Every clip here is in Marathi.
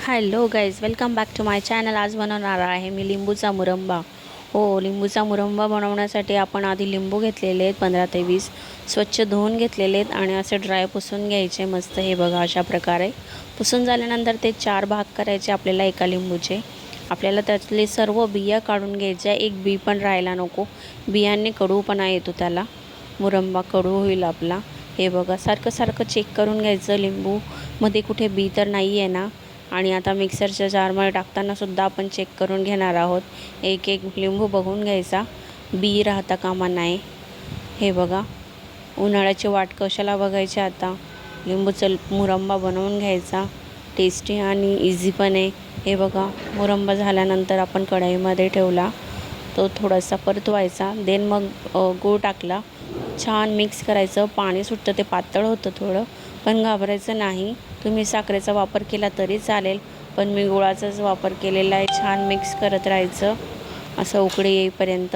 Hello guys, welcome back to my channel. आज बनवणार आहे मी लिंबूचा मुरंबा। लिंबूचा मुरंबा बनवण्यासाठी आपण आधी लिंबू घेतलेले आहेत 15 ते 20, स्वच्छ धुवून घेतलेले आहेत आणि असे ड्राय पुसून घ्यायचे मस्त। हे बघा, अशा प्रकारे पुसून झाल्यानंतर ते 4 भाग करायचे आपल्याला एका लिंबूचे। आपल्याला त्यातले सर्व बिया काढून घ्यायच्या, एक बी पण राहायला नको। बियांनी कडूपणा येतो, त्याला मुरंबा कडू होईल आपला। हे बघा, सारखं चेक करून घ्यायचं लिंबू मध्ये कुठे बी तर नाही आहे ना। आणि आता मिक्सरच्या जारमध्ये टाकताना सुद्धा आपण चेक करून घेणार आहोत। एक एक लिंबू बघून घ्यायचा, बी राहता कामा नये। हे बघा, उन्हाळ्याची वाट कशाला बघायची, आता लिंबूचा मुरंबा बनवून घ्यायचा। टेस्टी आणि इझी पण आहे। हे बघा, मुरंबा झाल्यानंतर आपण कढईमध्ये ठेवला, तो थोडासा परतवायचा। देन मग गूळ टाकला, छान मिक्स करायचं। पाणी सुटतं, ते पातळ होतं थोडं, पण घाबरायचं नाही। तुम्ही साखरेचा वापर केला तरी चालेल, पण मी गुळाचाच वापर केलेला आहे। छान मिक्स करत राहायचं असं उकळी येईपर्यंत।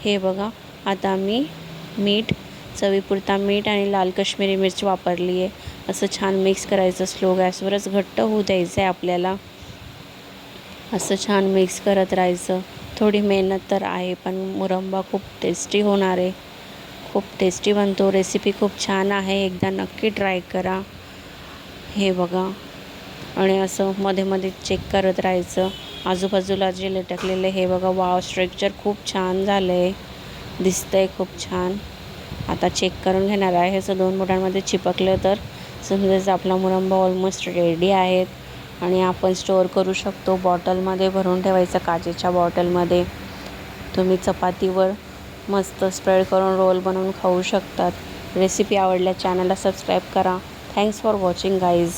हे बघा, आता मी मीठ, चवीपुरता मीठ आणि लाल काश्मीरी मिरची वापरली आहे। असं छान मिक्स करायचं, स्लो गॅसवरच घट्ट होऊ द्यायचं आहे आपल्याला। असं छान मिक्स करत राहायचं। थोडी मेहनत तर आहे, पण मुरंबा खूप टेस्टी होणार आहे, खूप टेस्टी बनतो। रेसिपी खूप छान आहे, एकदा नक्की ट्राय करा। हे बघा, आणि असं मध्ये मध्ये चेक करत राहायचं आजूबाजूला जे लटकलेले। हे बघा, वाव, स्ट्रक्चर खूप छान झालं आहे, दिसतंय खूप छान। आता चेक करून घेणार आहे। असं 2 बोटांमध्ये चिपकलं तर समजायचं आपला मुरंबा ऑलमोस्ट रेडी आहेत। आणि आपण स्टोअर करू शकतो, बॉटलमध्ये भरून ठेवायचं, काचेच्या बॉटलमध्ये। तुम्ही चपातीवर मस्त स्प्रेड करून रोल बनवून खाऊ शकतात। रेसिपी आवडल्यास चॅनलला सबस्क्राईब करा। Thanks for watching guys.